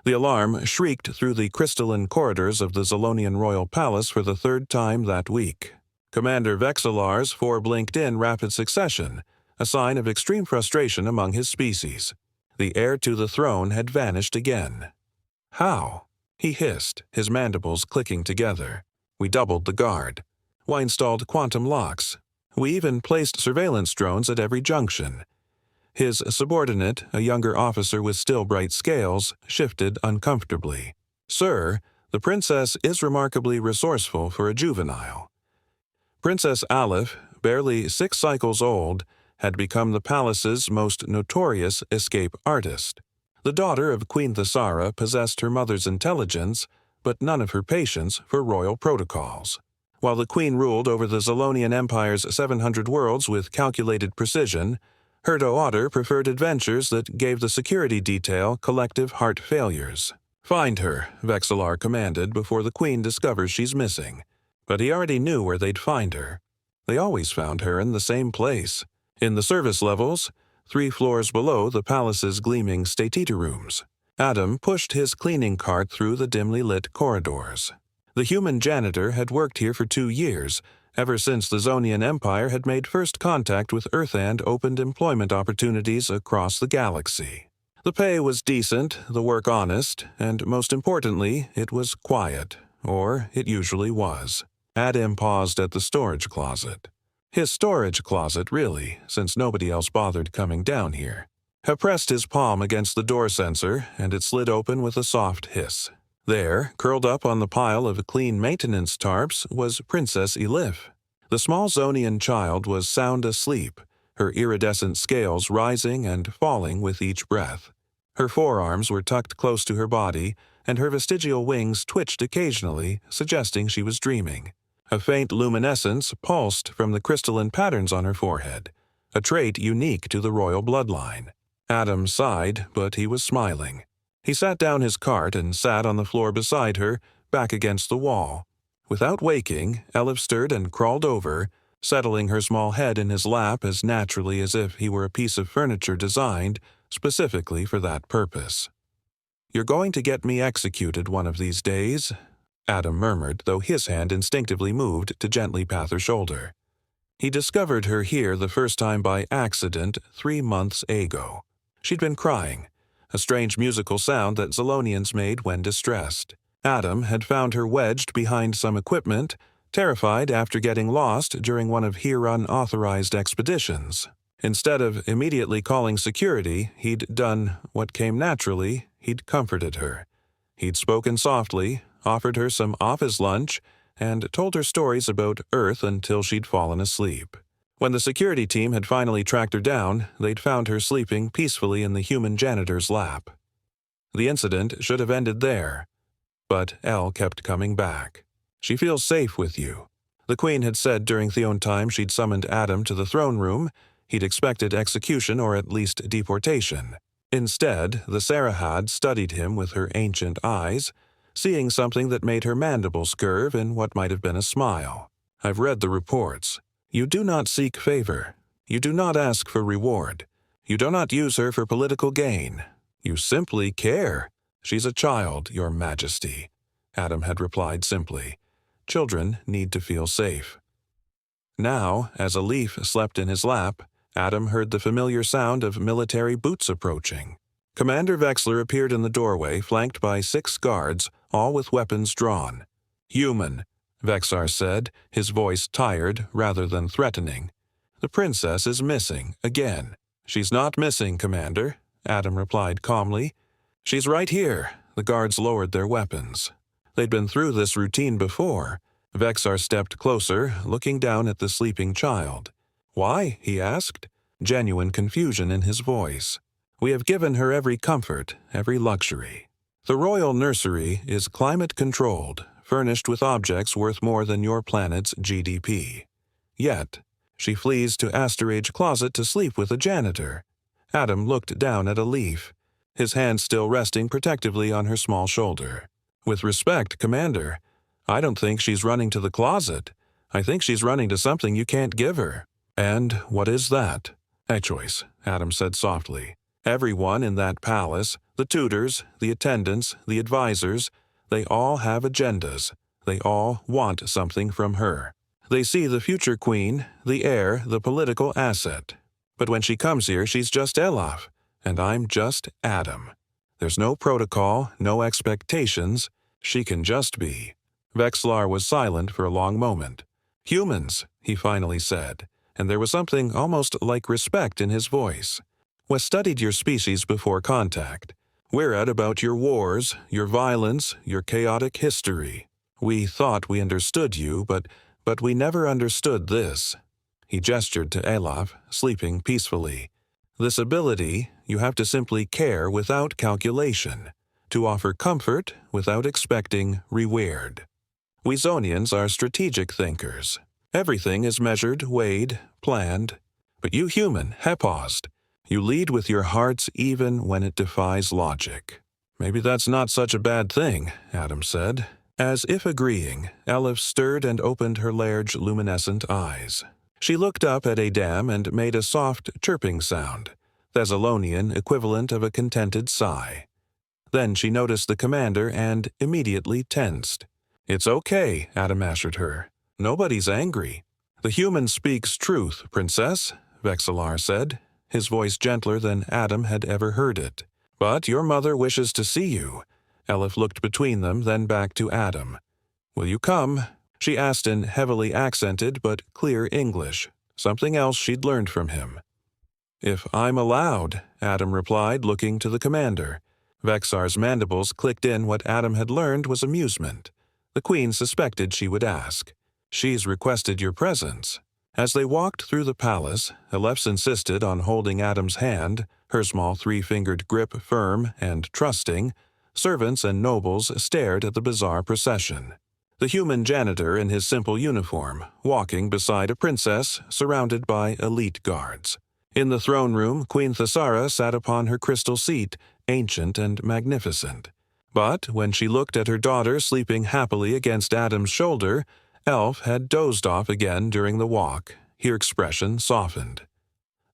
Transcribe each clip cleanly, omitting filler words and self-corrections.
The alarm shrieked through the crystalline corridors of the Zelonian royal palace for the third time that week. Commander Vexalar's four blinked in rapid succession, a sign of extreme frustration among his species. The heir to the throne had vanished again. "How?" he hissed, his mandibles clicking together. "We doubled the guard. We installed quantum locks. We even placed surveillance drones at every junction." His subordinate, a younger officer with still bright scales, shifted uncomfortably. "Sir, the princess is remarkably resourceful for a juvenile." Princess Elif, barely 6 cycles old, had become the palace's most notorious escape artist. The daughter of Queen Thasara possessed her mother's intelligence, but none of her patience for royal protocols. While the queen ruled over the Zelonian Empire's 700 worlds with calculated precision, her daughter preferred adventures that gave the security detail collective heart failures. "Find her," Vexalar commanded before the queen discovers she's missing. But he already knew where they'd find her. They always found her in the same place, in the service levels, 3 floors below the palace's gleaming statita rooms. Adam pushed his cleaning cart through the dimly lit corridors. The human janitor had worked here for 2 years, ever since the Zelonian Empire had made first contact with Earth and opened employment opportunities across the galaxy. The pay was decent, the work honest, and most importantly, it was quiet, or it usually was. Adam paused at the storage closet. His storage closet, really, since nobody else bothered coming down here. He pressed his palm against the door sensor, and it slid open with a soft hiss. There, curled up on the pile of clean maintenance tarps, was Princess Elif. The small Zelonian child was sound asleep, her iridescent scales rising and falling with each breath. Her forearms were tucked close to her body, and her vestigial wings twitched occasionally, suggesting she was dreaming. A faint luminescence pulsed from the crystalline patterns on her forehead, a trait unique to the royal bloodline. Adam sighed, but he was smiling. He sat down his cart and sat on the floor beside her, back against the wall. Without waking, Elif stirred and crawled over, settling her small head in his lap as naturally as if he were a piece of furniture designed specifically for that purpose. "You're going to get me executed one of these days," Adam murmured, though his hand instinctively moved to gently pat her shoulder. He discovered her here the first time by accident 3 months ago. She'd been crying, a strange musical sound that Zelonians made when distressed. Adam had found her wedged behind some equipment, terrified after getting lost during one of her unauthorized expeditions. Instead of immediately calling security, he'd done what came naturally. He'd comforted her. He'd spoken softly, offered her some office lunch, and told her stories about Earth until she'd fallen asleep. When the security team had finally tracked her down, they'd found her sleeping peacefully in the human janitor's lap. The incident should have ended there, but Elle kept coming back. "She feels safe with you." The Queen had said during Theon time she'd summoned Adam to the throne room. He'd expected execution or at least deportation. Instead, the Sarahad studied him with her ancient eyes, seeing something that made her mandibles curve in what might have been a smile. "I've read the reports. You do not seek favor. You do not ask for reward. You do not use her for political gain. You simply care. She's a child, Your Majesty," Adam had replied simply. Children need to feel safe. Now, as Elif slept in his lap, Adam heard the familiar sound of military boots approaching. Commander Vexalar appeared in the doorway, flanked by 6 guards, all with weapons drawn. "Human," Vexalar said, his voice tired rather than threatening. "The princess is missing, again." "She's not missing, Commander," Adam replied calmly. "She's right here." The guards lowered their weapons. They'd been through this routine before. Vexalar stepped closer, looking down at the sleeping child. "Why?" he asked, genuine confusion in his voice. "We have given her every comfort, every luxury. The royal nursery is climate-controlled, furnished with objects worth more than your planet's GDP. Yet, she flees to Asterage Closet to sleep with a janitor." Adam looked down at Elif, his hand still resting protectively on her small shoulder. "With respect, Commander, I don't think she's running to the closet. I think she's running to something you can't give her." "And what is that?" "A choice," Adam said softly. Everyone in that palace, the tutors, the attendants, the advisors, they all have agendas. They all want something from her. They see the future queen, the heir, the political asset. But when she comes here, she's just Elif, and I'm just Adam. There's no protocol, no expectations. She can just be. Vexalar was silent for a long moment. Humans, he finally said, and there was something almost like respect in his voice. We studied your species before contact. We read about your wars, your violence, your chaotic history. We thought we understood you, but we never understood this. He gestured to Elif, sleeping peacefully. This ability, you have to simply care without calculation, to offer comfort without expecting reward. We Zonians are strategic thinkers. Everything is measured, weighed, planned. But you human, paused. You lead with your hearts even when it defies logic. Maybe that's not such a bad thing, Adam said. As if agreeing, Elif stirred and opened her large luminescent eyes. She looked up at Adam and made a soft chirping sound, the Zelonian equivalent of a contented sigh. Then she noticed the commander and immediately tensed. It's okay, Adam assured her. Nobody's angry. The human speaks truth, Princess, Vexalar said, his voice gentler than Adam had ever heard it. But your mother wishes to see you. Elif looked between them, then back to Adam. Will you come? She asked in heavily accented but clear English, something else she'd learned from him. If I'm allowed, Adam replied, looking to the commander. Vexar's mandibles clicked in what Adam had learned was amusement. The queen suspected she would ask. She's requested your presence. As they walked through the palace, Elif insisted on holding Adam's hand, her small three-fingered grip firm and trusting. Servants and nobles stared at the bizarre procession. The human janitor in his simple uniform, walking beside a princess surrounded by elite guards. In the throne room, Queen Thasara sat upon her crystal seat, ancient and magnificent. But when she looked at her daughter sleeping happily against Adam's shoulder, Elif had dozed off again during the walk. Her expression softened.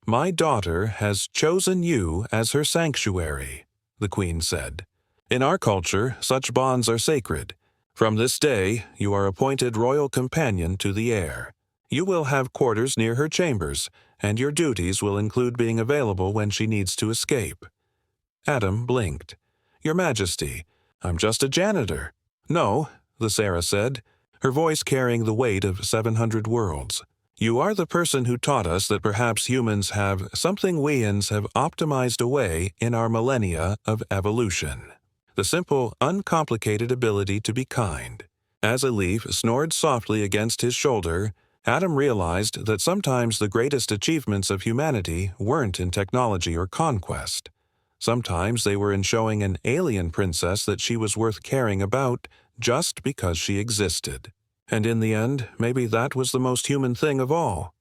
My daughter has chosen you as her sanctuary, the queen said. In our culture, such bonds are sacred. From this day, you are appointed royal companion to the heir. You will have quarters near her chambers, and your duties will include being available when she needs to escape. Adam blinked. Your Majesty, I'm just a janitor. No, Thasara said, her voice carrying the weight of 700 worlds. You are the person who taught us that perhaps humans have something weans have optimized away in our millennia of evolution. The simple, uncomplicated ability to be kind. As Elif snored softly against his shoulder, Adam realized that sometimes the greatest achievements of humanity weren't in technology or conquest. Sometimes they were in showing an alien princess that she was worth caring about just because she existed. And in the end, maybe that was the most human thing of all.